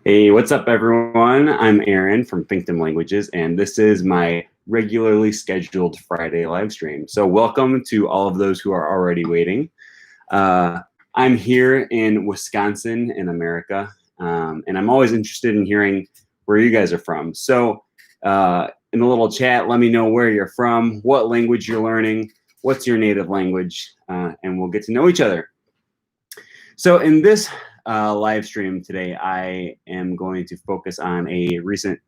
Hey, what's up, everyone? I'm Aaron from Finkdom Languages, and this is my regularly scheduled Friday live stream. So welcome to all of those who are already waiting. I'm here in Wisconsin in America, and I'm always interested in hearing where you guys are from. So in the little chat, let me know where you're from, what language you're learning, what's your native language, and we'll get to know each other. So in this live stream today, I am going to focus on a recent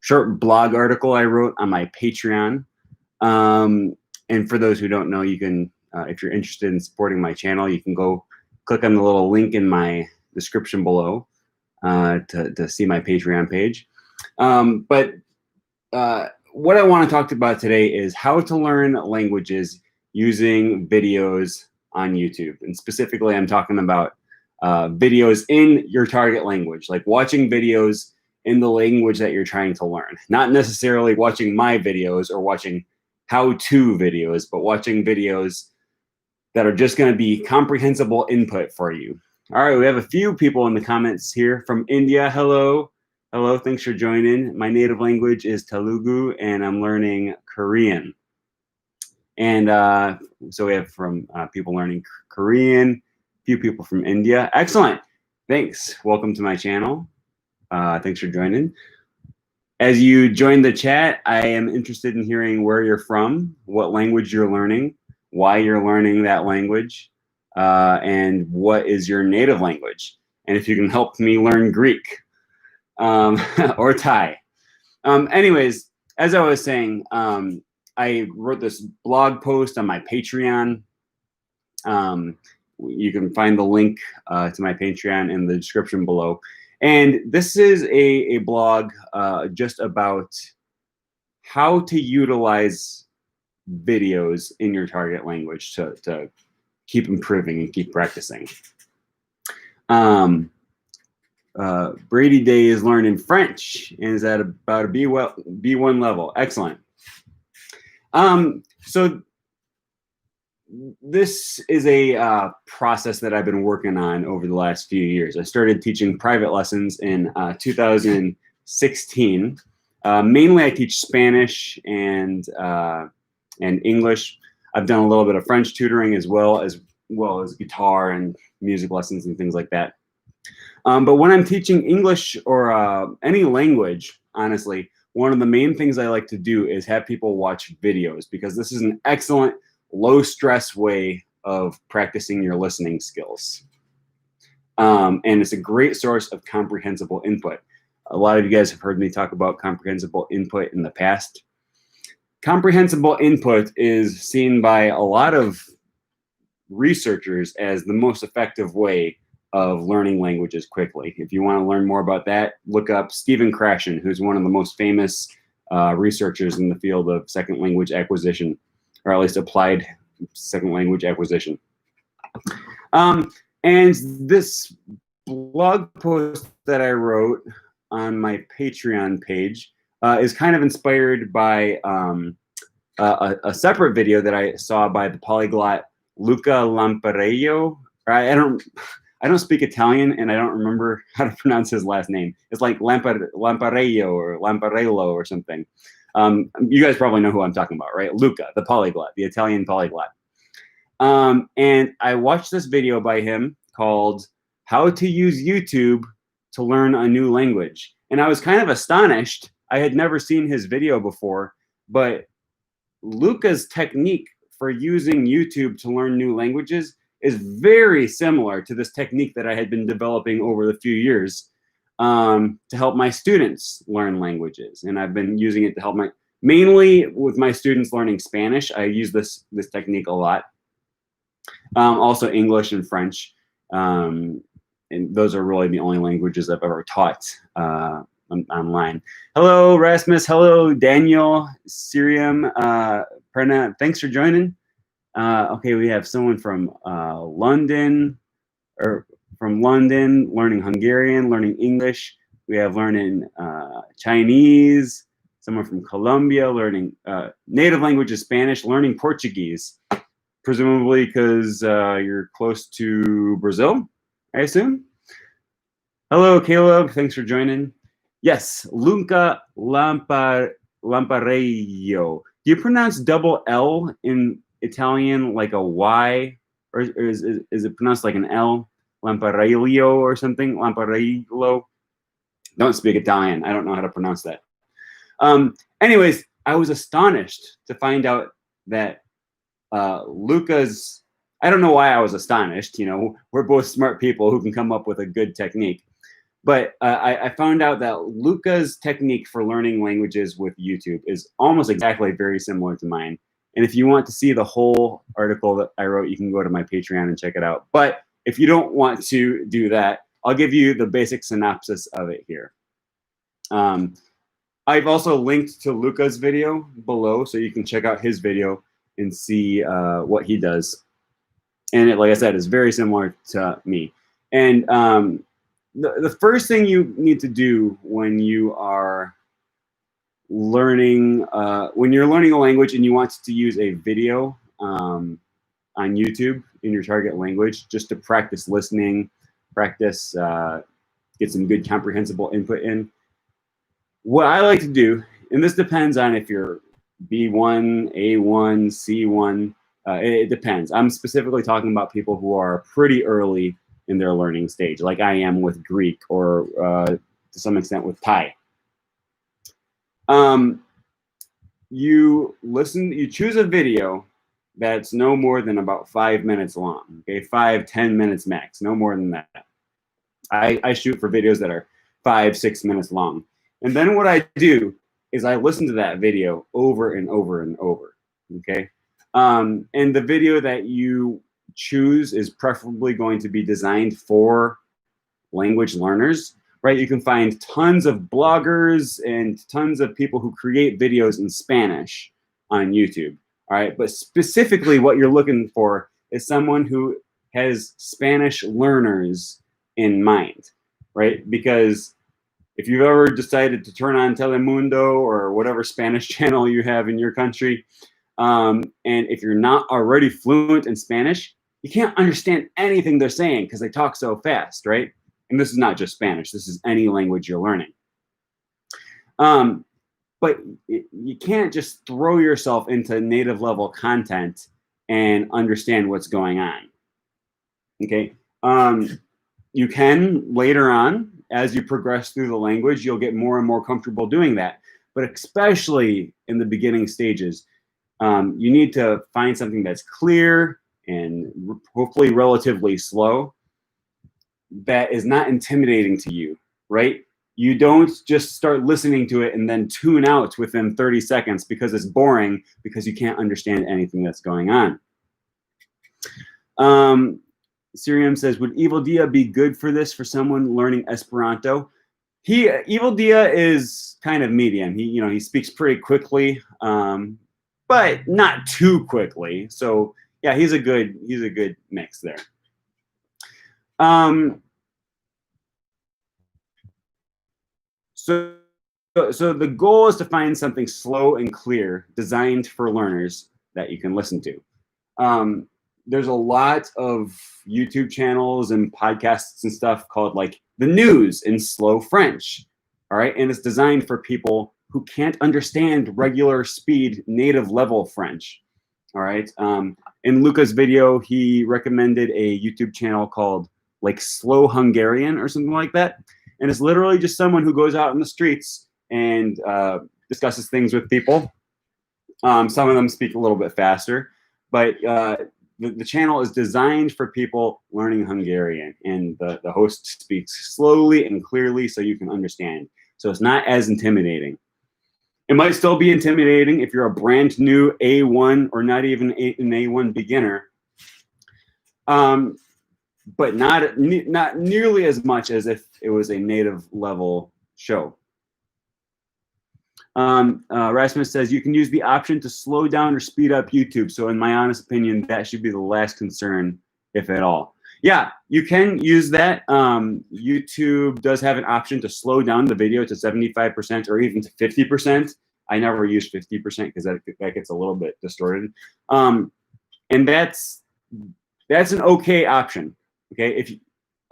short blog article I wrote on my Patreon. And for those who don't know, you can, if you're interested in supporting my channel, you can go click on the little link in my description below to see my Patreon page. But what I want to talk about today is how to learn languages using videos on YouTube. And specifically, I'm talking about videos in your target language, like watching videos in the language that you're trying to learn. Not necessarily watching my videos or watching how-to videos, but watching videos that are just going to be comprehensible input for you. All right, we have a few people in the comments here from India. Hello. Hello, thanks for joining. My native language is Telugu, and I'm learning Korean. And so we have from people learning Korean, a few people from India. Excellent. Thanks. Welcome to my channel. Thanks for joining. As you join the chat, I am interested in hearing where you're from, what language you're learning, why you're learning that language, and what is your native language. And if you can help me learn Greek or Thai. Anyways, as I was saying, I wrote this blog post on my Patreon. You can find the link to my Patreon in the description below. And this is a blog just about how to utilize videos in your target language to keep improving and keep practicing. Brady Day is learning French and is at about a B1 level. Excellent. So this is a process that I've been working on over the last few years. I started teaching private lessons in 2016. Mainly I teach Spanish and English. I've done a little bit of French tutoring as well as guitar and music lessons and things like that. But when I'm teaching English or any language, honestly, one of the main things I like to do is have people watch videos, because this is an excellent low-stress way of practicing your listening skills. And it's a great source of comprehensible input. A lot of you guys have heard me talk about comprehensible input in the past. Comprehensible input is seen by a lot of researchers as the most effective way of learning languages quickly. If you want to learn more about that, look up Stephen Krashen, who's one of the most famous researchers in the field of second language acquisition, or at least applied second language acquisition. And this blog post that I wrote on my Patreon page is kind of inspired by a separate video that I saw by the polyglot Luca Lamparello. I don't speak Italian, and I don't remember how to pronounce his last name. It's like Lamparello or Lamparello or something. You guys probably know who I'm talking about, right? Luca, the polyglot, the Italian polyglot. And I watched this video by him called How to Use YouTube to Learn a New Language. And I was kind of astonished. I had never seen his video before, but Luca's technique for using YouTube to learn new languages is very similar to this technique that I had been developing over the few years to help my students learn languages. And I've been using it to help mainly with my students learning Spanish. I use this technique a lot. Also English and French. And those are really the only languages I've ever taught online. Hello, Rasmus. Hello, Daniel, Sirium, Prana. Thanks for joining. Okay, we have someone from London, learning Hungarian, learning English. We have learning Chinese, someone from Colombia, learning native language is Spanish, learning Portuguese, presumably because you're close to Brazil, I assume. Hello, Caleb. Thanks for joining. Yes, Luca Lampareio. Do you pronounce double L in Italian like a Y, or is it pronounced like an L? Lampareio or something? Lampareilo. Don't speak Italian. I don't know how to pronounce that. Anyways, I was astonished to find out that Luca's. I don't know why I was astonished. You know, we're both smart people who can come up with a good technique. But I found out that Luca's technique for learning languages with YouTube is almost exactly very similar to mine. And if you want to see the whole article that I wrote, you can go to my Patreon and check it out. But if you don't want to do that, I'll give you the basic synopsis of it here. I've also linked to Luca's video below, so you can check out his video and see what he does. And it, like I said, is very similar to me. And the first thing you need to do when you are learning, when you're learning a language and you want to use a video on YouTube in your target language, just to practice listening, practice, get some good comprehensible input in. What I like to do, and this depends on if you're B1, A1, C1, it depends. I'm specifically talking about people who are pretty early in their learning stage, like I am with Greek or to some extent with Thai. You choose a video that's no more than about 5 minutes long, okay, 5-10 minutes max, no more than that. I shoot for videos that are 5-6 minutes long. And then what I do is I listen to that video over and over and over, okay? And the video that you choose is preferably going to be designed for language learners, right? You can find tons of bloggers and tons of people who create videos in Spanish on YouTube, all right? But specifically what you're looking for is someone who has Spanish learners in mind, right? Because if you've ever decided to turn on Telemundo or whatever Spanish channel you have in your country, and if you're not already fluent in Spanish, you can't understand anything they're saying because they talk so fast, right? And this is not just Spanish. This is any language you're learning. But you can't just throw yourself into native level content and understand what's going on, okay? You can later on, as you progress through the language, you'll get more and more comfortable doing that. But especially in the beginning stages, you need to find something that's clear and hopefully relatively slow, that is not intimidating to you, right? You don't just start listening to it and then tune out within 30 seconds because it's boring, because you can't understand anything that's going on. Sirium says, would Evil Dia be good for this for someone learning Esperanto? Evil Dia is kind of medium. He speaks pretty quickly, but not too quickly. So yeah, he's a good mix there. So the goal is to find something slow and clear, designed for learners that you can listen to. There's a lot of YouTube channels and podcasts and stuff called like The News in Slow French, all right? And it's designed for people who can't understand regular speed native level French, all right? In Luca's video, he recommended a YouTube channel called like Slow Hungarian or something like that. And it's literally just someone who goes out in the streets and discusses things with people. Some of them speak a little bit faster, but the channel is designed for people learning Hungarian, and the host speaks slowly and clearly so you can understand. So it's not as intimidating. It might still be intimidating if you're a brand new A1 or not even an A1 beginner, but not nearly as much as if it was a native level show. Rasmus says you can use the option to slow down or speed up YouTube. So in my honest opinion, that should be the last concern, if at all. Yeah, you can use that. YouTube does have an option to slow down the video to 75% or even to 50%. I never use 50% because that gets a little bit distorted. And that's an okay option. Okay,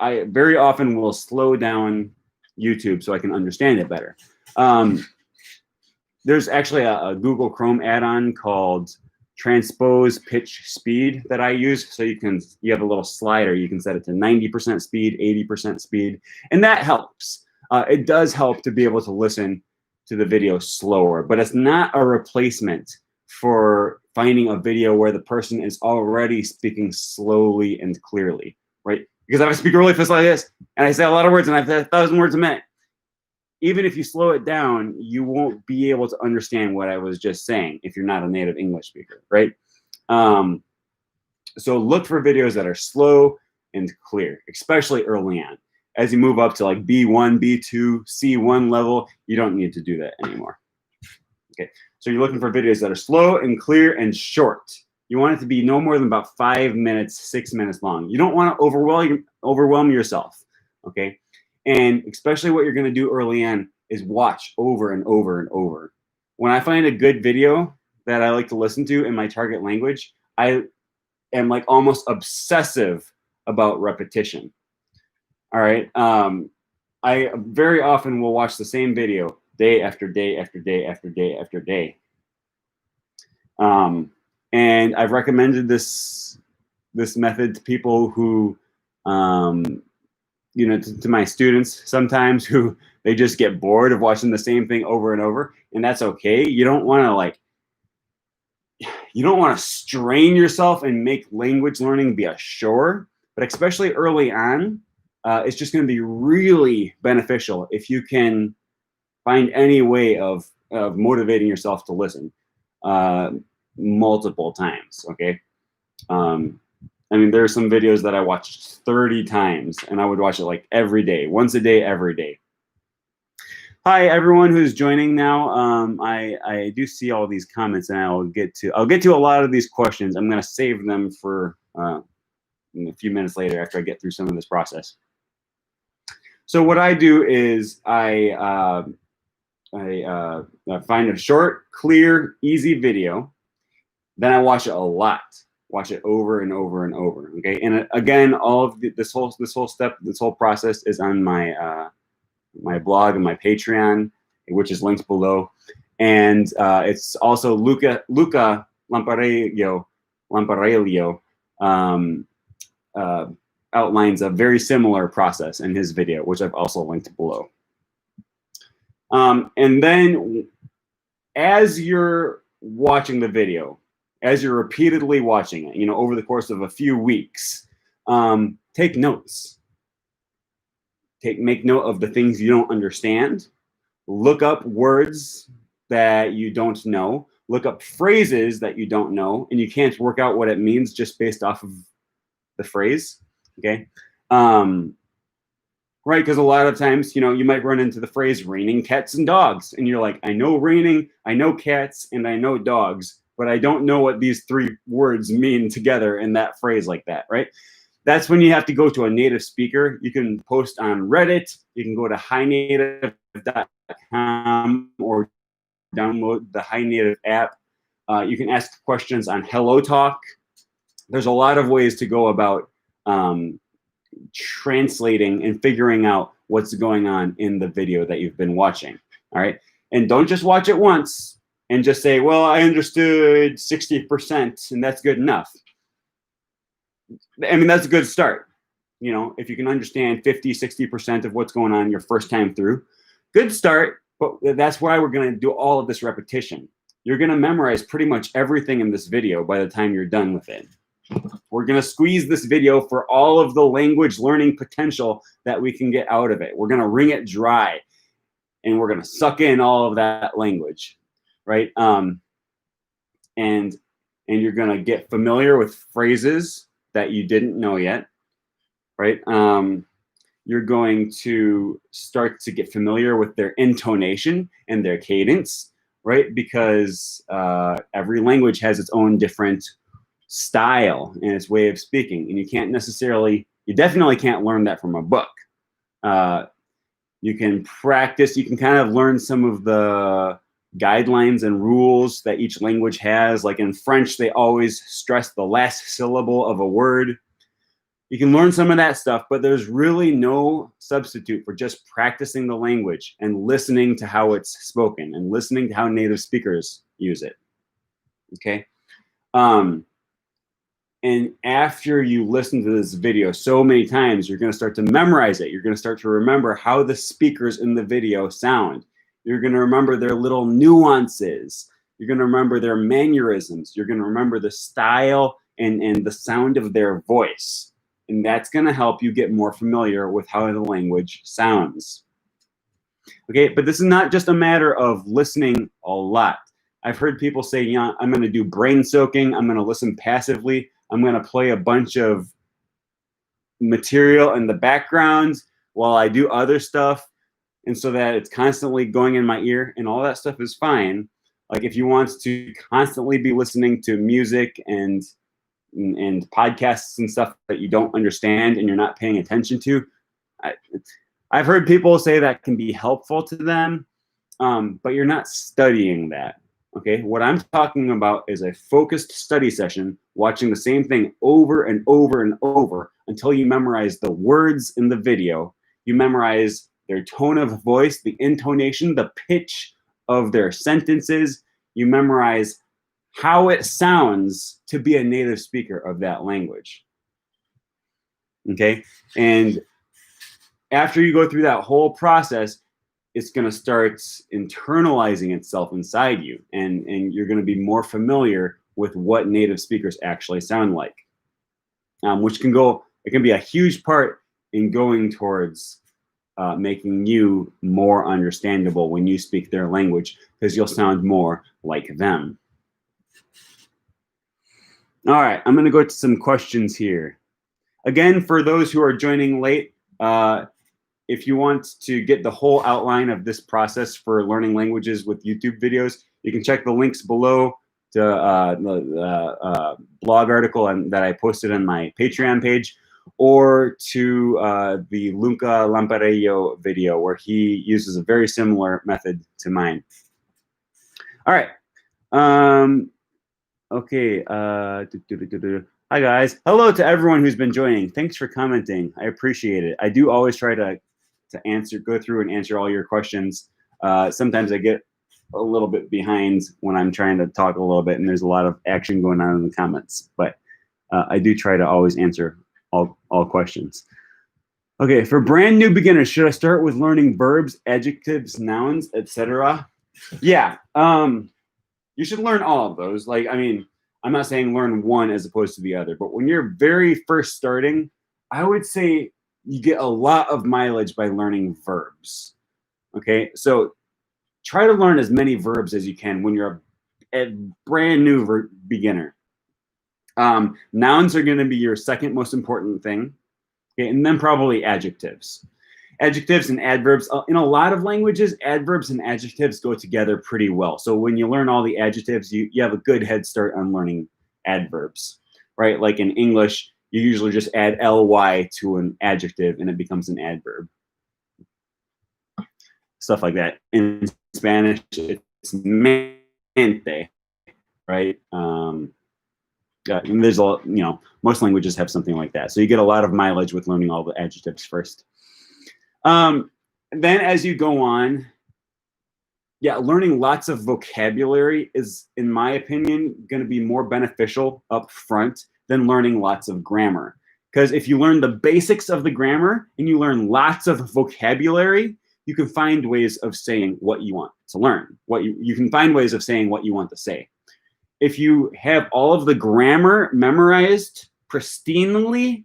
I very often will slow down YouTube so I can understand it better. There's actually a Google Chrome add-on called Transpose Pitch Speed that I use. So you have a little slider. You can set it to 90% speed, 80% speed, and that helps. It does help to be able to listen to the video slower, but it's not a replacement for finding a video where the person is already speaking slowly and clearly, right? Because if I speak really fast like this, and I say a lot of words, and I say 1,000 words a minute, even if you slow it down, you won't be able to understand what I was just saying if you're not a native English speaker, right? So look for videos that are slow and clear, especially early on. As you move up to like B1, B2, C1 level, you don't need to do that anymore. Okay, so you're looking for videos that are slow and clear and short. You want it to be no more than about 5 minutes, 6 minutes long. You don't want to overwhelm yourself, okay? And especially what you're going to do early on is watch over and over and over. When I find a good video that I like to listen to in my target language, I am like almost obsessive about repetition. All right. I very often will watch the same video day after day after day after day after day. And I've recommended this method to people who you know, to my students sometimes who they just get bored of watching the same thing over and over, and that's okay. You don't want to strain yourself and make language learning be a chore, but especially early on, it's just going to be really beneficial if you can find any way of motivating yourself to listen multiple times, okay? I mean, there are some videos that I watched 30 times, and I would watch it like every day, once a day, every day. Hi, everyone who's joining now. I do see all these comments, and I'll get to a lot of these questions. I'm going to save them for a few minutes later after I get through some of this process. So what I do is I find a short, clear, easy video. Then I watch it a lot. Watch it over and over and over. Okay, and again, all of this whole process is on my my blog and my Patreon, which is linked below, and it's also Luca Lamparello outlines a very similar process in his video, which I've also linked below. And then, as you're watching the video, as you're repeatedly watching it, you know, over the course of a few weeks, take notes. Make note of the things you don't understand. Look up words that you don't know. Look up phrases that you don't know, and you can't work out what it means just based off of the phrase. Okay, right? Because a lot of times, you know, you might run into the phrase "raining cats and dogs," and you're like, "I know raining, I know cats, and I know dogs." But I don't know what these three words mean together in that phrase like that, right? That's when you have to go to a native speaker. You can post on Reddit. You can go to highnative.com or download the HiNative app. You can ask questions on HelloTalk. There's a lot of ways to go about translating and figuring out what's going on in the video that you've been watching, all right? And don't just watch it once and just say, well, I understood 60%, and that's good enough. I mean, that's a good start. You know, if you can understand 50, 60% of what's going on your first time through, good start, but that's why we're going to do all of this repetition. You're going to memorize pretty much everything in this video by the time you're done with it. We're going to squeeze this video for all of the language learning potential that we can get out of it. We're going to wring it dry, and we're going to suck in all of that language. Right, and you're gonna get familiar with phrases that you didn't know yet, right? You're going to start to get familiar with their intonation and their cadence, right? Because every language has its own different style and its way of speaking, and you definitely can't learn that from a book. You can practice. You can kind of learn some of the guidelines and rules that each language has. Like in French, they always stress the last syllable of a word. You can learn some of that stuff, but there's really no substitute for just practicing the language and listening to how it's spoken and listening to how native speakers use it. Okay. And after you listen to this video so many times, you're going to start to memorize it. You're going to start to remember how the speakers in the video sound. You're going to remember their little nuances. You're going to remember their mannerisms. You're going to remember the style and the sound of their voice. And that's going to help you get more familiar with how the language sounds. Okay, but this is not just a matter of listening a lot. I've heard people say, yeah, I'm going to do brain soaking. I'm going to listen passively. I'm going to play a bunch of material in the background while I do other stuff, and so that it's constantly going in my ear, and all that stuff is fine. Like if you want to constantly be listening to music and podcasts and stuff that you don't understand and you're not paying attention to, I've heard people say that can be helpful to them, but you're not studying that. Okay, what I'm talking about is a focused study session, watching the same thing over and over and over until you memorize the words in the video, you memorize their tone of voice, the intonation, the pitch of their sentences, you memorize how it sounds to be a native speaker of that language. Okay, and after you go through that whole process, it's going to start internalizing itself inside you, and you're going to be more familiar with what native speakers actually sound like, which it can be a huge part in going towards making you more understandable when you speak their language, because you'll sound more like them. All right, I'm going to go to some questions here. Again, for those who are joining late, if you want to get the whole outline of this process for learning languages with YouTube videos, you can check the links below to the blog article that I posted on my Patreon page, or to the Luca Lamparello video, where he uses a very similar method to mine. All right. Okay. Hi, guys. Hello to everyone who's been joining. Thanks for commenting. I appreciate it. I do always try to go through and answer all your questions. Sometimes I get a little bit behind when I'm trying to talk a little bit and there's a lot of action going on in the comments, but I do try to always answer all questions. Okay, for brand new beginners, should I start with learning verbs, adjectives, nouns, etc.? Yeah, you should learn all of those. Like, I mean, I'm not saying learn one as opposed to the other, but when you're very first starting, I would say you get a lot of mileage by learning verbs. Okay, so try to learn as many verbs as you can when you're a brand new beginner. Nouns are going to be your second most important thing, okay, and then probably adjectives. Adjectives and adverbs. In a lot of languages, adverbs and adjectives go together pretty well. So when you learn all the adjectives, you have a good head start on learning adverbs, right? Like in English, you usually just add ly to an adjective and it becomes an adverb. Stuff like that. In Spanish, it's mente, right? And there's most languages have something like that. So you get a lot of mileage with learning all the adjectives first. Then as you go on, learning lots of vocabulary is, in my opinion, going to be more beneficial up front than learning lots of grammar. Because if you learn the basics of the grammar and you learn lots of vocabulary, you can find ways of saying what you want to learn. You can find ways of saying what you want to say. If you have all of the grammar memorized pristinely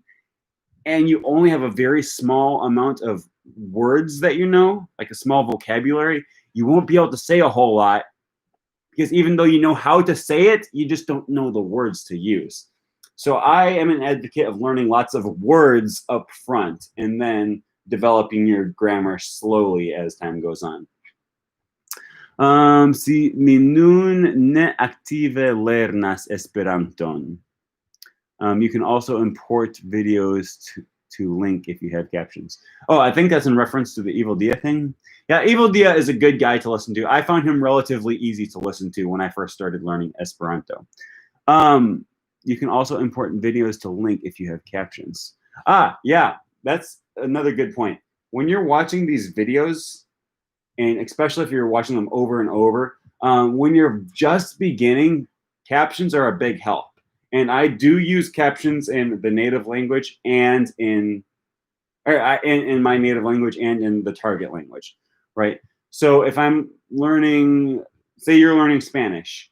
and you only have a very small amount of words that you know, like a small vocabulary, you won't be able to say a whole lot, because even though you know how to say it, you just don't know the words to use. So I am an advocate of learning lots of words up front and then developing your grammar slowly as time goes on. Si mi nun ne active lernas Esperanton. You can also import videos to link if you have captions. Oh, I think that's in reference to the Evil Dia thing. Yeah, Evil Dia is a good guy to listen to. I found him relatively easy to listen to when I first started learning Esperanto. You can also import videos to link if you have captions. Yeah, that's another good point. When you're watching these videos, and especially if you're watching them over and over, when you're just beginning, captions are a big help. And I do use captions in the native language and in my native language and in the target language, right? So if I'm learning, say you're learning Spanish,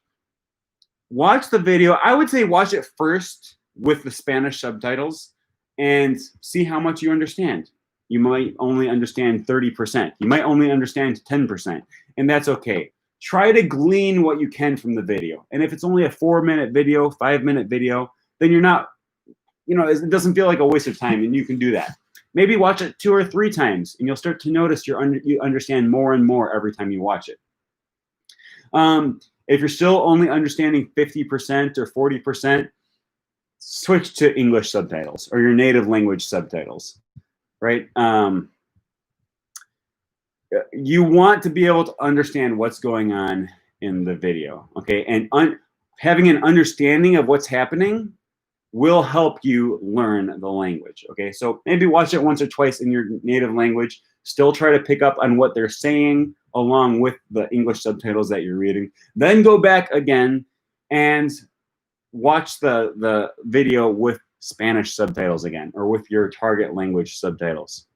watch the video. I would say watch it first with the Spanish subtitles and see how much you understand. You might only understand 30%. You might only understand 10%, and that's okay. Try to glean what you can from the video. And if it's only a 4-minute video, 5-minute video, then you're not, it doesn't feel like a waste of time, and you can do that. Maybe watch it 2 or 3 times, and you'll start to notice you understand more and more every time you watch it. If you're still only understanding 50% or 40%, switch to English subtitles or your native language subtitles, right? You want to be able to understand what's going on in the video, okay? And having an understanding of what's happening will help you learn the language, okay? So maybe watch it once or twice in your native language. Still try to pick up on what they're saying along with the English subtitles that you're reading. Then go back again and watch the video with Spanish subtitles again, or with your target language subtitles.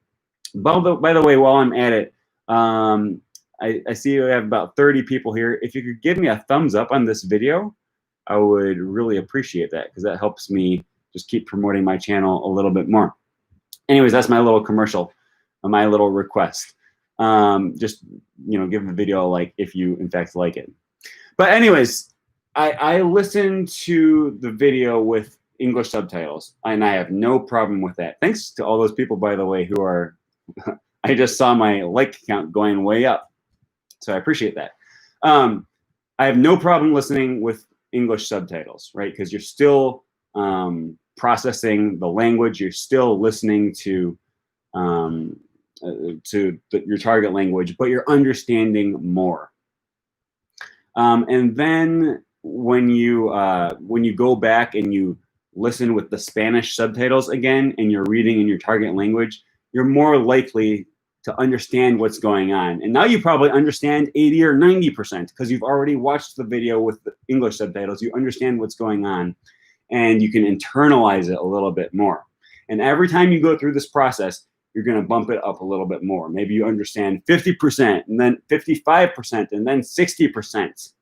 By the way, while I'm at it, I see we have about 30 people here. If you could give me a thumbs up on this video, I would really appreciate that, because that helps me just keep promoting my channel a little bit more. Anyways, that's my little commercial, my little request. Just, give the video a like if you in fact like it. But anyways, I listened to the video with English subtitles, and I have no problem with that. Thanks to all those people, by the way, who are, I just saw my like count going way up. So I appreciate that. I have no problem listening with English subtitles, right? Because you're still processing the language. You're still listening to your target language, but you're understanding more. And then when you go back and you listen with the Spanish subtitles again, and you're reading in your target language, you're more likely to understand what's going on. And now you probably understand 80 or 90% because you've already watched the video with the English subtitles. You understand what's going on, and you can internalize it a little bit more. And every time you go through this process, you're going to bump it up a little bit more. Maybe you understand 50%, and then 55%, and then 60%.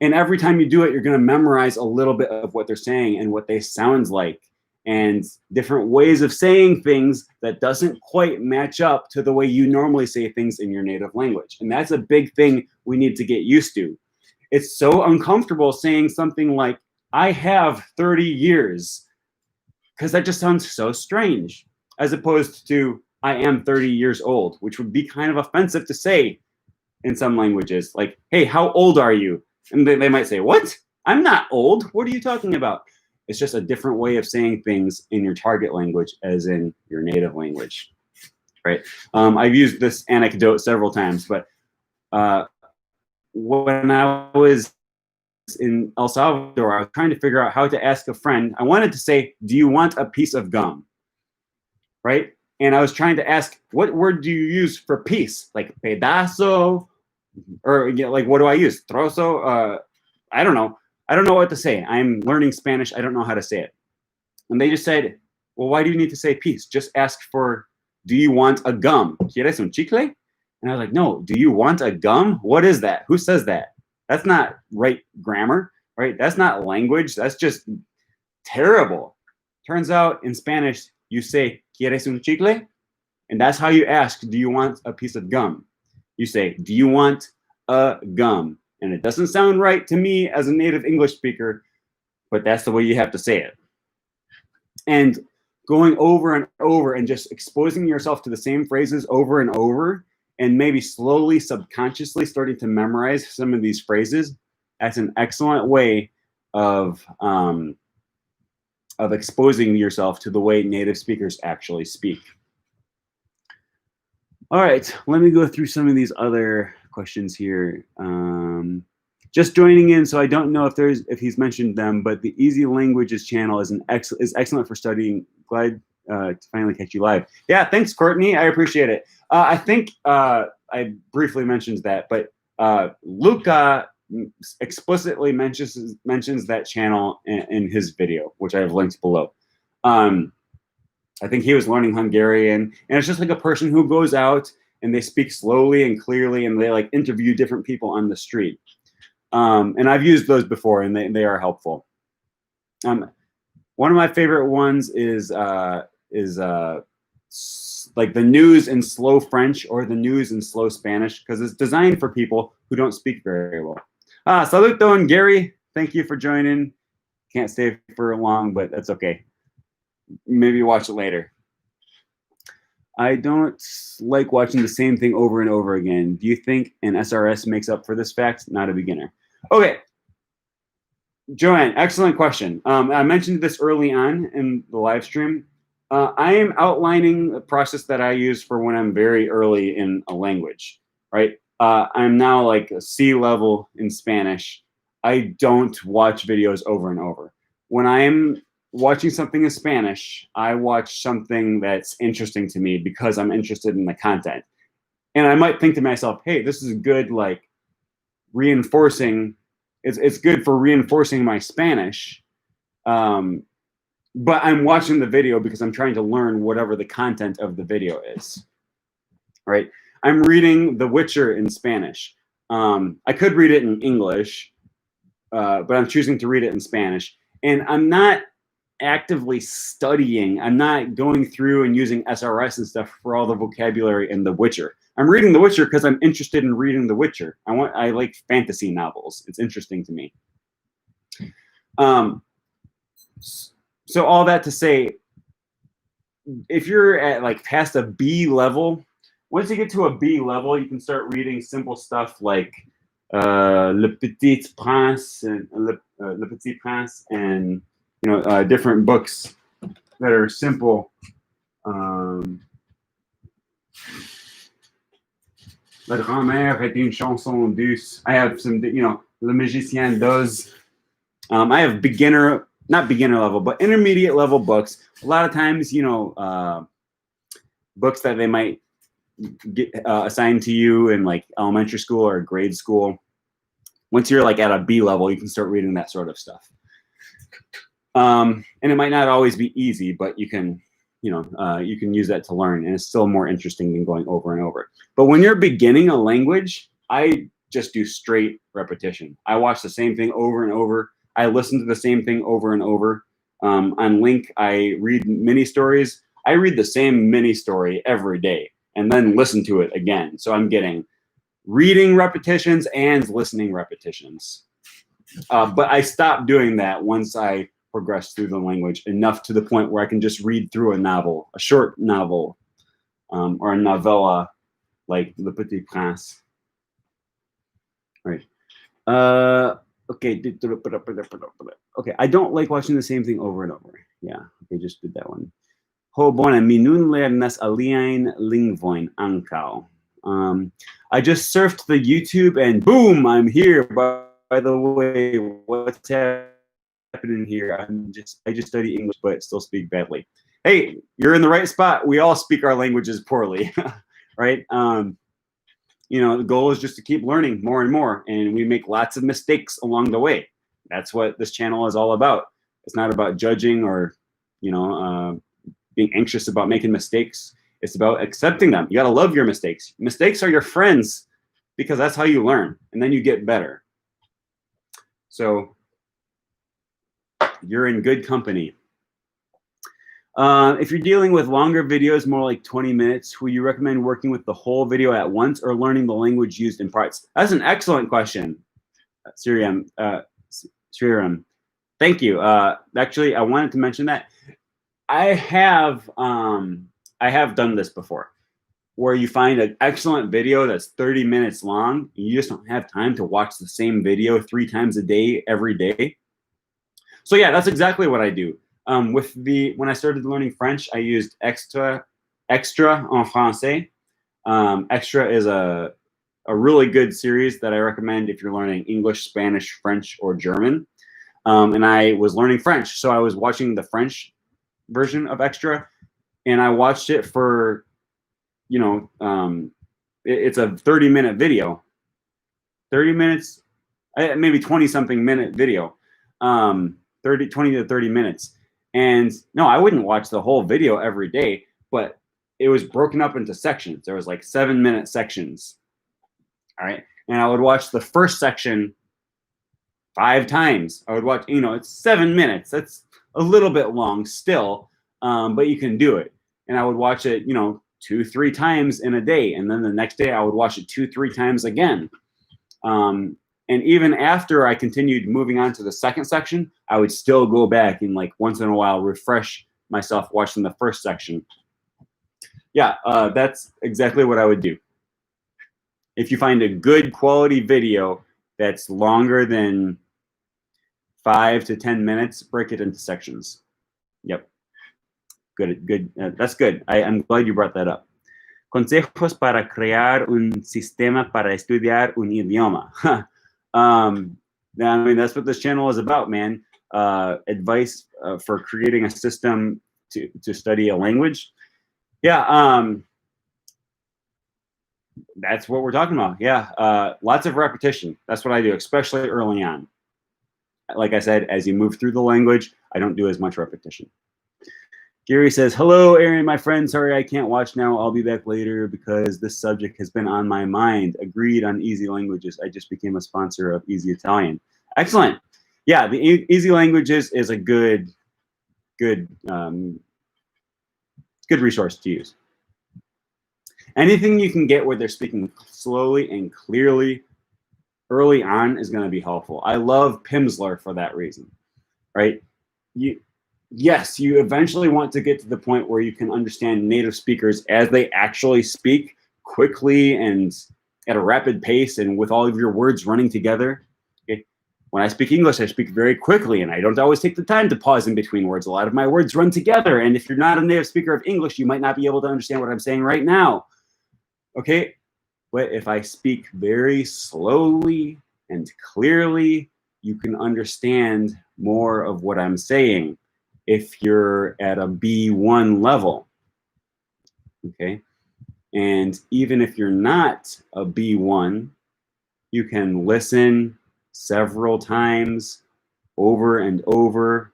And every time you do it, you're going to memorize a little bit of what they're saying and what they sound like, and different ways of saying things that doesn't quite match up to the way you normally say things in your native language. And that's a big thing we need to get used to. It's so uncomfortable saying something like, I have 30 years, because that just sounds so strange, as opposed to, I am 30 years old, which would be kind of offensive to say in some languages. Like, hey, how old are you? And they might say, what? I'm not old. What are you talking about? It's just a different way of saying things in your target language as in your native language, right? I've used this anecdote several times, but when I was in El Salvador, I was trying to figure out how to ask a friend. I wanted to say, do you want a piece of gum, right? And I was trying to ask, what word do you use for piece? Like pedazo, or like, what do I use? Trozo? I don't know. I don't know what to say. I'm learning Spanish. I don't know how to say it. And they just said, well, why do you need to say piece? Just ask for, do you want a gum? ¿Quieres un chicle? And I was like, no, do you want a gum? What is that? Who says that? That's not right grammar, right? That's not language. That's just terrible. Turns out in Spanish, you say, ¿quieres un chicle? And that's how you ask, do you want a piece of gum? You say, do you want a gum? And it doesn't sound right to me as a native English speaker, but that's the way you have to say it. And going over and over and just exposing yourself to the same phrases over and over, and maybe slowly, subconsciously starting to memorize some of these phrases, that's an excellent way of exposing yourself to the way native speakers actually speak. All right, let me go through some of these other questions here. Just joining in, so I don't know if he's mentioned them, but the Easy Languages channel is excellent for studying. Glad to finally catch you live. Yeah, thanks, Courtney. I appreciate it. I think I briefly mentioned that, but Luca explicitly mentions that channel in his video, which I have linked below. I think he was learning Hungarian, and it's just like a person who goes out and they speak slowly and clearly, and they like interview different people on the street. And I've used those before, and they are helpful. One of my favorite ones is like the news in slow French or the news in slow Spanish, because it's designed for people who don't speak very well. Saluto and Gary, thank you for joining. Can't stay for long, but that's okay. Maybe watch it later. I don't like watching the same thing over and over again. Do you think an SRS makes up for this fact? Not a beginner. Okay. Joanne, excellent question. I mentioned this early on in the live stream. I am outlining a process that I use for when I'm very early in a language, right? I'm now like a C level in Spanish. I don't watch videos over and over. When I'm watching something in Spanish, I watch something that's interesting to me because I'm interested in the content. And I might think to myself, hey, this is good, like reinforcing, it's good for reinforcing my Spanish. But I'm watching the video because I'm trying to learn whatever the content of the video is, right? I'm reading The Witcher in Spanish. I could read it in English, but I'm choosing to read it in Spanish. And I'm not actively studying. I'm not going through and using SRS and stuff for all the vocabulary in The Witcher. I'm reading The Witcher because I'm interested in reading The Witcher. I like fantasy novels. It's interesting to me. So all that to say, if you're at like past a B level, once you get to a B level, you can start reading simple stuff like Le Petit Prince and Le Petit Prince, and different books that are simple. La grand-mère est une chanson douce. I have some, Le Magicien d'Oz. I have not beginner level, but intermediate level books. A lot of times, books that they might get assigned to you in like elementary school or grade school. Once you're like at a B level, you can start reading that sort of stuff. And it might not always be easy, but you can use that to learn, and it's still more interesting than going over and over. But when you're beginning a language, I just do straight repetition. I watch the same thing over and over. I listen to the same thing over and over. On Link, I read mini stories. I read the same mini story every day and then listen to it again. So I'm getting reading repetitions and listening repetitions. But I stopped doing that once I progressed through the language enough to the point where I can just read through a novel, a short novel, or a novella like Le Petit Prince. Right. Okay. Okay. I don't like watching the same thing over and over. Yeah. Okay. Just did that one. Ho bona, mi nun lernas aliajn lingvojn ankaŭ. I just surfed the YouTube and boom, I'm here. By the way, what's happening here? I just study English, but still speak badly. Hey, you're in the right spot. We all speak our languages poorly, right? The goal is just to keep learning more and more, and we make lots of mistakes along the way. That's what this channel is all about. It's not about judging or, being anxious about making mistakes. It's about accepting them. You got to love your mistakes. Mistakes are your friends because that's how you learn, and then you get better. So you're in good company. If you're dealing with longer videos, more like 20 minutes, would you recommend working with the whole video at once or learning the language used in parts? That's an excellent question, Sriram. Thank you. Actually, I wanted to mention that I have done this before, where you find an excellent video that's 30 minutes long. You just don't have time to watch the same video 3 times a day, every day. So yeah, that's exactly what I do. When I started learning French, I used Extra en français. Extra is a a really good series that I recommend if you're learning English, Spanish, French, or German. And I was learning French, so I was watching the French version of Extra, and I watched it for, you know, it's a 30-minute video, 30 minutes, maybe 20-something minute video, 20 to 30 minutes. And no, I wouldn't watch the whole video every day, but it was broken up into sections. There was like 7-minute sections. All right. And I would watch the first section 5 times. I would watch, you know, it's 7 minutes. That's a little bit long still, but you can do it. And I would watch it, you know, 2-3 times in a day. And then the next day I would watch it 2-3 times again. And even after I continued moving on to the second section, I would still go back and like once in a while refresh myself watching the first section. Yeah, that's exactly what I would do. If you find a good quality video that's longer than 5 to 10 minutes, break it into sections. Yep. Good. That's good. I'm glad you brought that up. Consejos para crear un sistema para estudiar un idioma. I mean, that's what this channel is about, man. Advice for creating a system to study a language. Yeah, that's what we're talking about. Yeah, lots of repetition. That's what I do, especially early on. Like I said, as you move through the language, I don't do as much repetition. Gary says, hello, Aaron, my friend. Sorry I can't watch now. I'll be back later because this subject has been on my mind. Agreed on Easy Languages. I just became a sponsor of Easy Italian. Excellent. Yeah, the Easy Languages is a good resource to use. Anything you can get where they're speaking slowly and clearly early on is going to be helpful. I love Pimsleur for that reason, right? Yes, you eventually want to get to the point where you can understand native speakers as they actually speak quickly and at a rapid pace and with all of your words running together. Okay? When I speak English, I speak very quickly and I don't always take the time to pause in between words. A lot of my words run together. And if you're not a native speaker of English, you might not be able to understand what I'm saying right now. Okay? But if I speak very slowly and clearly, you can understand more of what I'm saying. If you're at a B1 level, okay? And even if you're not a B1, you can listen several times over and over,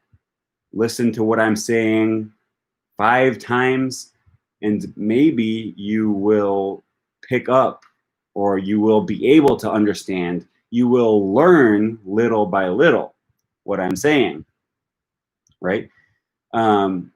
listen to what I'm saying 5 times, and maybe you will pick up or you will be able to understand, you will learn little by little what I'm saying, right? And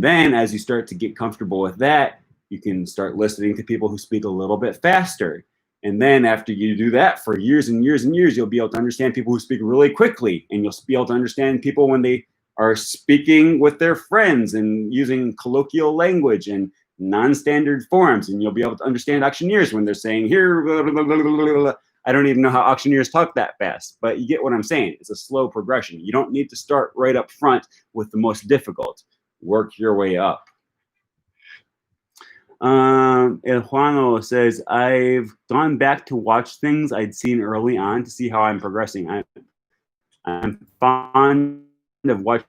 then as you start to get comfortable with that, you can start listening to people who speak a little bit faster. And then after you do that for years and years and years, you'll be able to understand people who speak really quickly. And you'll be able to understand people when they are speaking with their friends and using colloquial language and non-standard forms. And you'll be able to understand auctioneers when they're saying here, blah, blah, blah, blah, blah, blah. I don't even know how auctioneers talk that fast, but you get what I'm saying. It's a slow progression. You don't need to start right up front with the most difficult. Work your way up. El Juano says, I've gone back to watch things I'd seen early on to see how I'm progressing. I'm fond of watching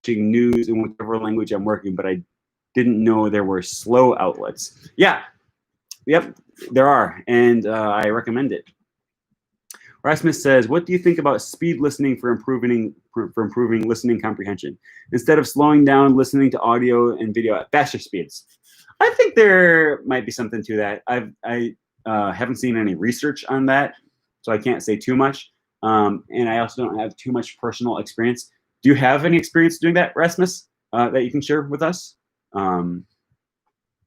news in whatever language I'm working, but I didn't know there were slow outlets. Yeah, yep, there are, and I recommend it. Rasmus says, what do you think about speed listening for improving listening comprehension? Instead of slowing down listening to audio and video at faster speeds. I think there might be something to that. I haven't seen any research on that, so I can't say too much. And I also don't have too much personal experience. Do you have any experience doing that, Rasmus, that you can share with us? Because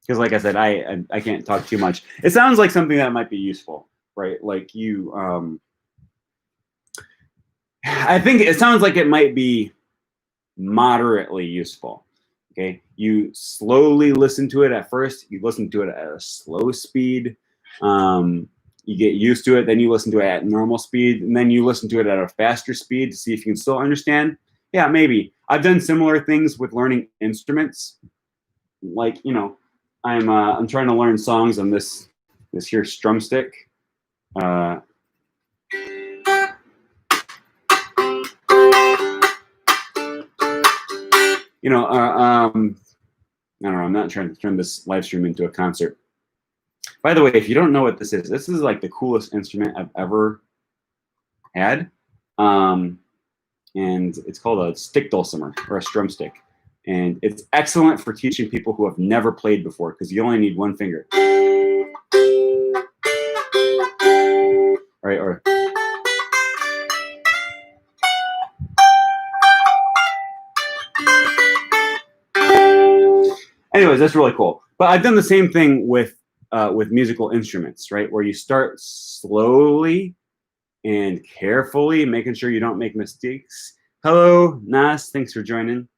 like I said, I can't talk too much. It sounds like something that might be useful, right? Like you... I think it sounds like it might be moderately useful. Okay, you slowly listen to it at first. You listen to it at a slow speed. You get used to it. Then you listen to it at normal speed, and then you listen to it at a faster speed to see if you can still understand. Yeah, maybe. I've done similar things with learning instruments. Like, you know, I'm trying to learn songs on this this here strumstick. You know, I don't know. I'm not trying to turn this live stream into a concert. By the way, if you don't know what this is like the coolest instrument I've ever had. And it's called a stick dulcimer, or a strumstick. And it's excellent for teaching people who have never played before, because you only need one finger. Right? Or anyways, that's really cool. But I've done the same thing with musical instruments, right? Where you start slowly and carefully, making sure you don't make mistakes. Hello, Nas, thanks for joining.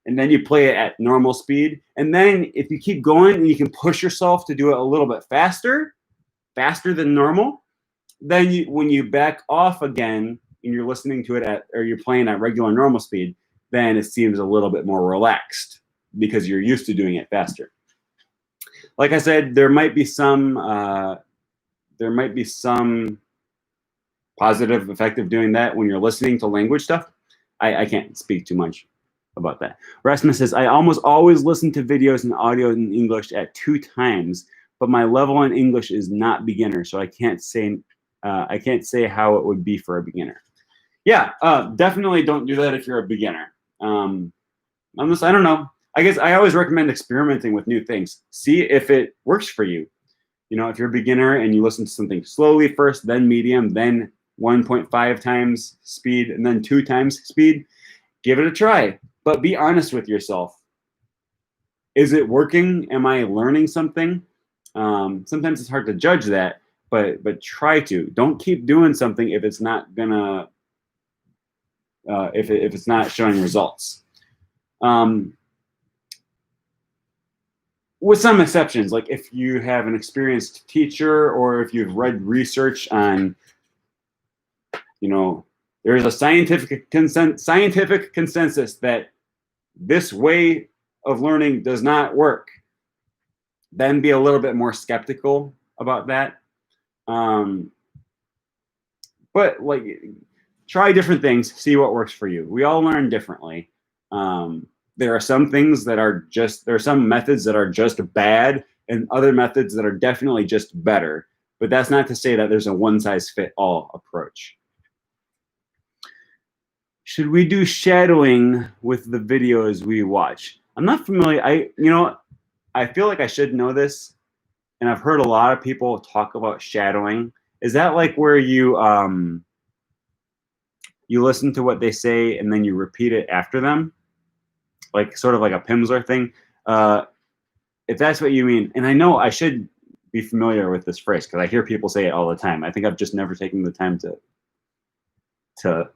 And then you play it at normal speed. And then if you keep going and you can push yourself to do it a little bit faster than normal, then when you back off again and you're listening to it or you're playing at regular normal speed, then it seems a little bit more relaxed because you're used to doing it faster. Like I said, there might be some positive effect of doing that when you're listening to language stuff. I can't speak too much about that. Rasmus says, I almost always listen to videos and audio in English at 2 times, but my level in English is not beginner, so I can't say how it would be for a beginner. Yeah, definitely don't do that if you're a beginner. Unless, I don't know. I guess I always recommend experimenting with new things. See if it works for you. You know, if you're a beginner and you listen to something slowly first, then medium, then 1.5 times speed, and then 2 times speed, give it a try. But be honest with yourself. Is it working? Am I learning something? Sometimes it's hard to judge that, but try to. Don't keep doing something if it's not gonna, if it's not showing results. With some exceptions, like if you have an experienced teacher or if you've read research on, you know, there's a scientific consensus that this way of learning does not work, then be a little bit more skeptical about that. But like, try different things, see what works for you. We all learn differently. There are some things that are just, there are some methods that are just bad and other methods that are definitely just better. But that's not to say that there's a one-size-fits-all approach. Should we do shadowing with the videos we watch? I'm not familiar. I feel like I should know this, and I've heard a lot of people talk about shadowing. Is that like where you you listen to what they say and then you repeat it after them? Like sort of like a Pimsleur thing? If that's what you mean, and I know I should be familiar with this phrase because I hear people say it all the time. I think I've just never taken the time to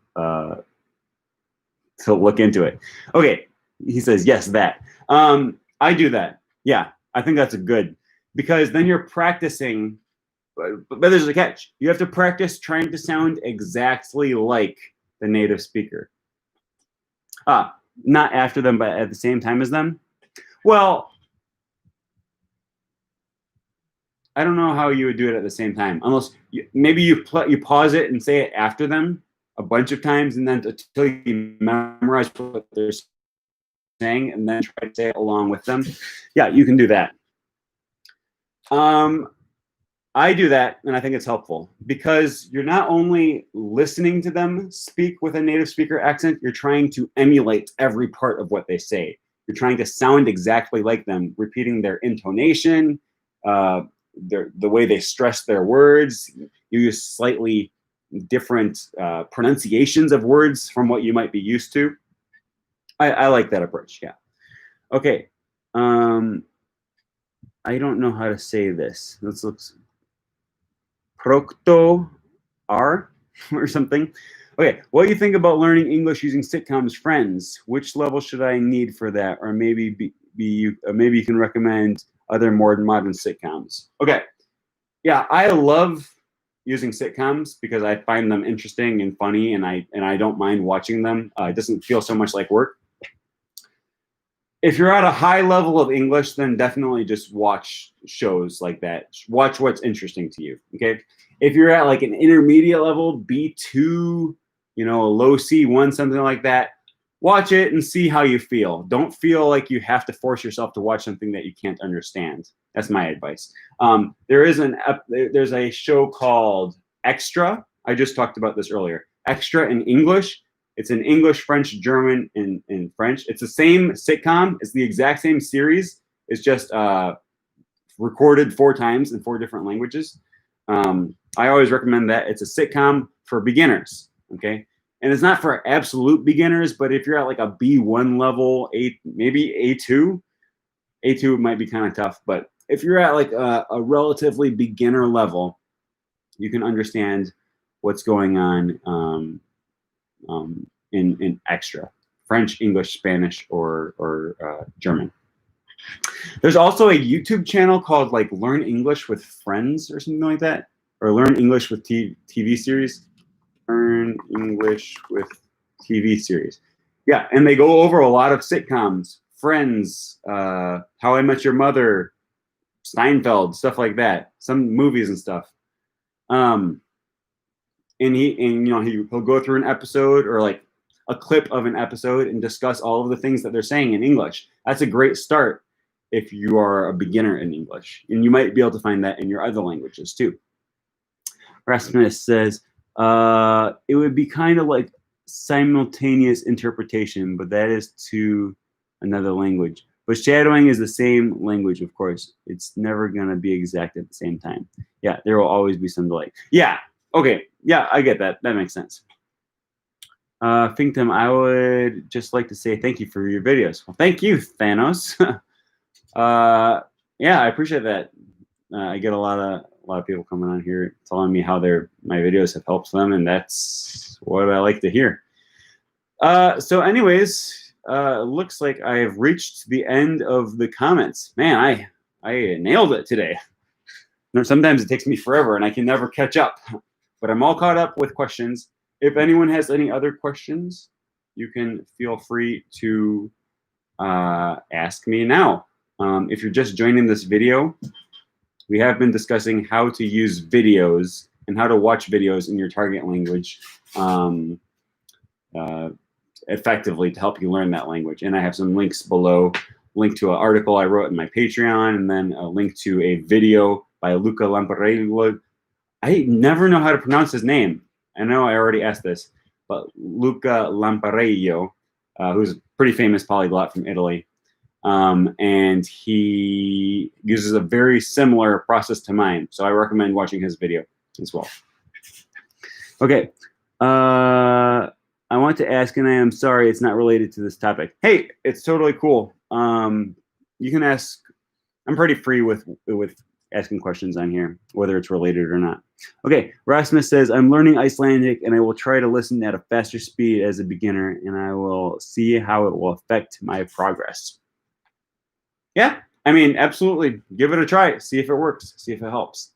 look into it. Okay, he says yes, that. I do that. Yeah, I think that's a good, because then you're practicing, but there's a catch. You have to practice trying to sound exactly like the native speaker. Not after them, but at the same time as them. Well, I don't know how you would do it at the same time, unless maybe you pause it and say it after them a bunch of times, and then until you memorize what they're saying, and then try to say it along with them. Yeah, you can do that. I do that, and I think it's helpful because you're not only listening to them speak with a native speaker accent, you're trying to emulate every part of what they say. You're trying to sound exactly like them, repeating their intonation, the way they stress their words. You use slightly different pronunciations of words from what you might be used to. I like that approach, yeah. Okay. I don't know how to say this. Let's look. Procto R or something. Okay, what do you think about learning English using sitcoms, Friends? Which level should I need for that? Or maybe maybe you can recommend other more modern sitcoms. Okay, yeah, I love using sitcoms because I find them interesting and funny, and I don't mind watching them. It doesn't feel so much like work. if you're at a high level of English, then definitely just watch shows like that. Watch what's interesting to you. Okay. If you're at like an intermediate level, B2, you know, a low C1, something like that, watch it and see how you feel. Don't feel like you have to force yourself to watch something that you can't understand. That's my advice. There's a show called Extra. I just talked about this earlier. Extra in English. It's in English, French, German, and French. It's the same sitcom. It's the exact same series. It's just recorded 4 times in 4 different languages. I always recommend that. It's a sitcom for beginners, okay? And it's not for absolute beginners, but if you're at like a B1 level, maybe A2, A2 might be kind of tough. But if you're at like a relatively beginner level, you can understand what's going on in Extra, French, English, Spanish, or German. There's also a YouTube channel called like Learn English with Friends or something like that, or Learn English with TV series. Learn English with TV series. Yeah, and they go over a lot of sitcoms, Friends, How I Met Your Mother, Seinfeld, stuff like that. Some movies and stuff. And he'll go through an episode or like a clip of an episode and discuss all of the things that they're saying in English. That's a great start if you are a beginner in English, and you might be able to find that in your other languages too. Rasmus says it would be kind of like simultaneous interpretation, but that is to another language. But shadowing is the same language, of course. It's never going to be exact at the same time. Yeah, there will always be some delay. Yeah, okay. Yeah, I get that. That makes sense. Finktum, I would just like to say thank you for your videos. Well, thank you, Thanos. Yeah, I appreciate that. I get a lot of people coming on here telling me how my videos have helped them, and that's what I like to hear. So anyways, looks like I have reached the end of the comments. Man, I nailed it today. Sometimes it takes me forever and I can never catch up, but I'm all caught up with questions. If anyone has any other questions, you can feel free to ask me now. If you're just joining this video, we have been discussing how to use videos and how to watch videos in your target language effectively to help you learn that language. And I have some links below, link to an article I wrote in my Patreon, and then a link to a video by Luca Lamparello. I never know how to pronounce his name. I know I already asked this, but Luca Lamparello, who's a pretty famous polyglot from Italy. And he uses a very similar process to mine. So I recommend watching his video as well. Okay. I want to ask, and I am sorry it's not related to this topic. Hey, it's totally cool. You can ask. I'm pretty free with asking questions on here, whether it's related or not. Okay, Rasmus says, I'm learning Icelandic, and I will try to listen at a faster speed as a beginner, and I will see how it will affect my progress. Yeah, I mean, absolutely. Give it a try. See if it works. See if it helps.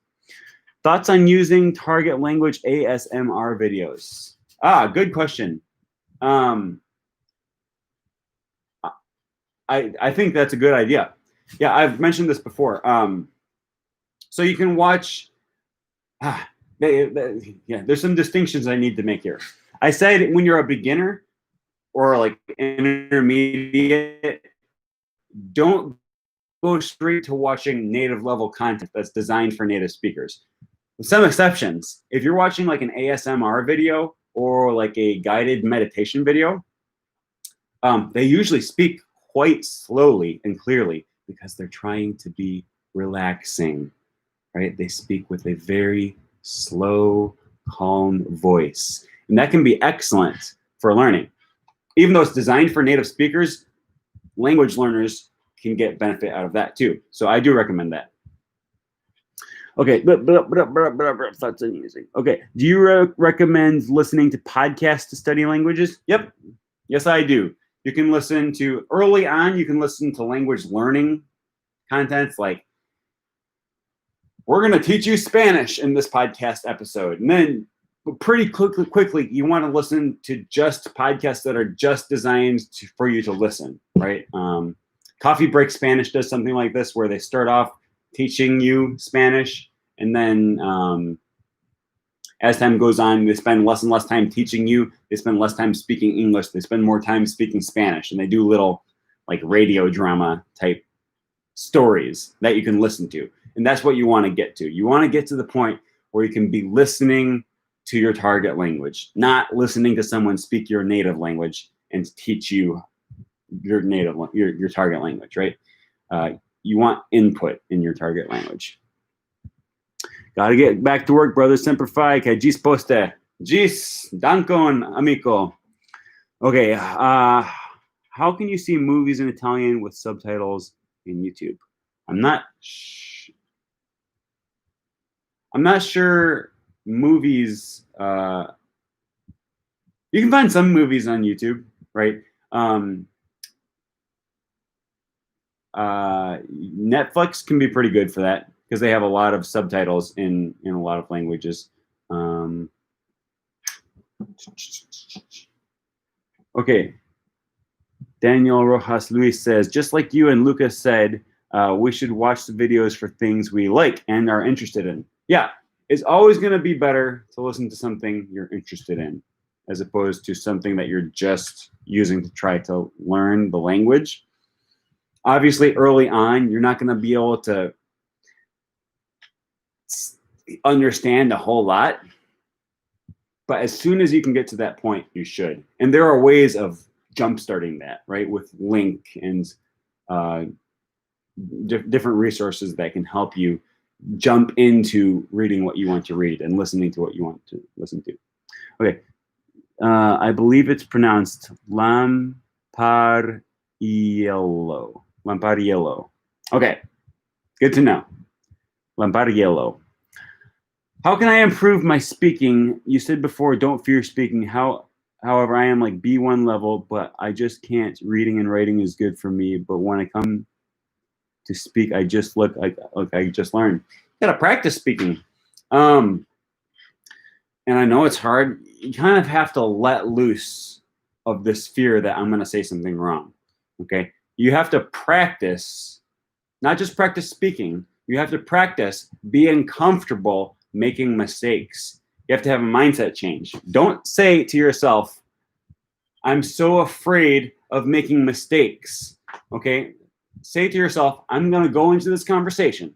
Thoughts on using target language ASMR videos? Good question. I think that's a good idea. Yeah, I've mentioned this before. So you can watch. There's some distinctions I need to make here. I said when you're a beginner or like intermediate, don't go straight to watching native level content that's designed for native speakers. With some exceptions, if you're watching like an ASMR video or like a guided meditation video, they usually speak quite slowly and clearly because they're trying to be relaxing, right? They speak with a very slow, calm voice. And that can be excellent for learning. Even though it's designed for native speakers, language learners can get benefit out of that too. So I do recommend that. Okay, thoughts on using. Okay, do you recommend listening to podcasts to study languages? Yep, yes I do. You can listen to, early on, you can listen to language learning contents like, we're going to teach you Spanish in this podcast episode. And then pretty quickly, you want to listen to just podcasts that are just designed for you to listen, right? Coffee Break Spanish does something like this, where they start off teaching you Spanish, and then as time goes on, they spend less and less time teaching you. They spend less time speaking English. They spend more time speaking Spanish, and they do little like radio drama type stories that you can listen to. And that's what you want to get to. You want to get to the point where you can be listening to your target language, not listening to someone speak your native language and teach you your target language, right? You want input in your target language. Gotta get back to work, brother. Semper Fi, que gis poste. Gis, dankon, amico. Okay, how can you see movies in Italian with subtitles in YouTube? I'm not sure movies. You can find some movies on YouTube, right? Netflix can be pretty good for that because they have a lot of subtitles in a lot of languages. Okay. Daniel Rojas Luis says, just like you and Lucas said, we should watch the videos for things we like and are interested in. Yeah, it's always going to be better to listen to something you're interested in as opposed to something that you're just using to try to learn the language. Obviously, early on, you're not going to be able to understand a whole lot. But as soon as you can get to that point, you should. And there are ways of jumpstarting that, right? With Link and different resources that can help you jump into reading what you want to read and listening to what you want to listen to. Okay. I believe it's pronounced Lampariello. Lampariello. Okay. Good to know. Lampariello. How can I improve my speaking? You said before, don't fear speaking. However, I am like B1 level, but I just can't. Reading and writing is good for me, but when I come to speak, I just look like I just learned. You gotta practice speaking. And I know it's hard. You kind of have to let loose of this fear that I'm gonna say something wrong. Okay? You have to practice, not just practice speaking. You have to practice being comfortable making mistakes. You have to have a mindset change. Don't say to yourself, I'm so afraid of making mistakes. Okay? Say to yourself, I'm going to go into this conversation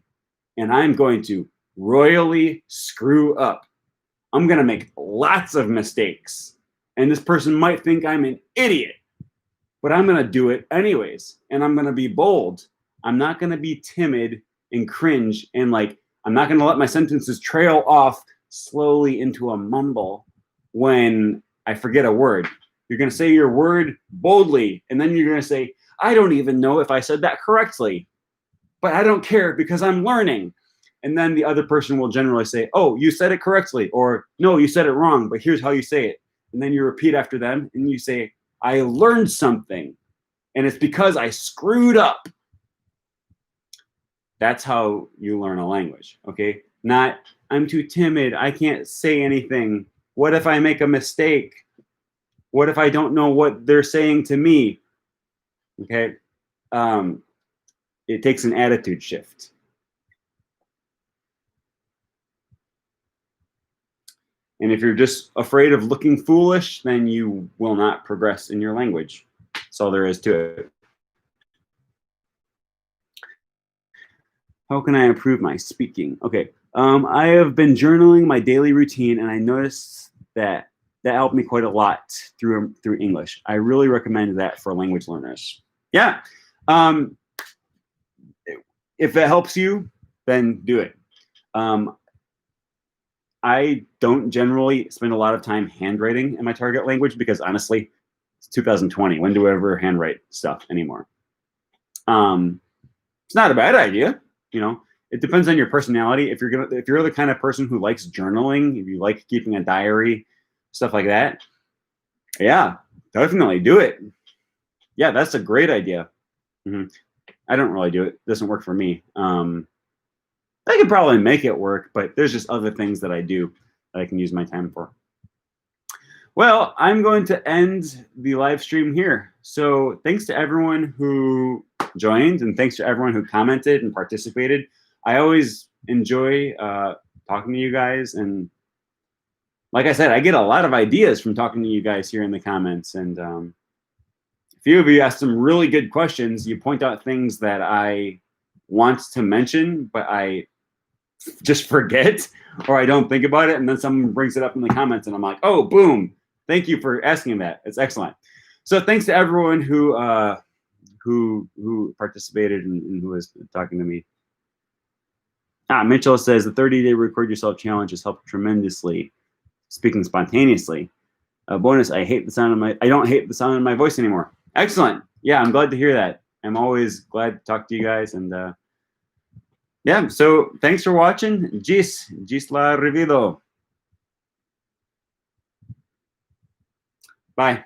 and I'm going to royally screw up. I'm going to make lots of mistakes. And this person might think I'm an idiot, but I'm going to do it anyways. And I'm going to be bold. I'm not going to be timid and cringe and like, I'm not going to let my sentences trail off slowly into a mumble when I forget a word. You're going to say your word boldly, and then you're going to say, I don't even know if I said that correctly, but I don't care because I'm learning. And then the other person will generally say, oh, you said it correctly, or no, you said it wrong, but here's how you say it. And then you repeat after them, and you say, I learned something, and it's because I screwed up. That's how you learn a language, okay? Not, I'm too timid, I can't say anything. What if I make a mistake? What if I don't know what they're saying to me? Okay? It takes an attitude shift. And if you're just afraid of looking foolish, then you will not progress in your language. That's all there is to it. How can I improve my speaking? Okay, I have been journaling my daily routine, and I noticed that helped me quite a lot through English. I really recommend that for language learners. Yeah, if it helps you, then do it. I don't generally spend a lot of time handwriting in my target language because honestly, it's 2020. When do I ever handwrite stuff anymore? It's not a bad idea. You know, it depends on your personality. If you're the kind of person who likes journaling, if you like keeping a diary, stuff like that, yeah, definitely do it. Yeah, that's a great idea. I don't really do it. It doesn't work for me. I could probably make it work, but there's just other things that I do that I can use my time for. Well, I'm going to end the live stream here. So thanks to everyone who joined, and thanks to everyone who commented and participated. I always enjoy talking to you guys, and like I said, I get a lot of ideas from talking to you guys here in the comments, and a few of you asked some really good questions. You point out things that I want to mention, but I just forget, or I don't think about it, and then someone brings it up in the comments, and I'm like, oh, boom, thank you for asking that. It's excellent. So thanks to everyone who participated and who was talking to me. Mitchell says the 30-day record yourself challenge has helped tremendously. Speaking spontaneously. Bonus, I don't hate the sound of my voice anymore. Excellent. Yeah, I'm glad to hear that. I'm always glad to talk to you guys, and yeah, so thanks for watching. Gis la revido. Bye.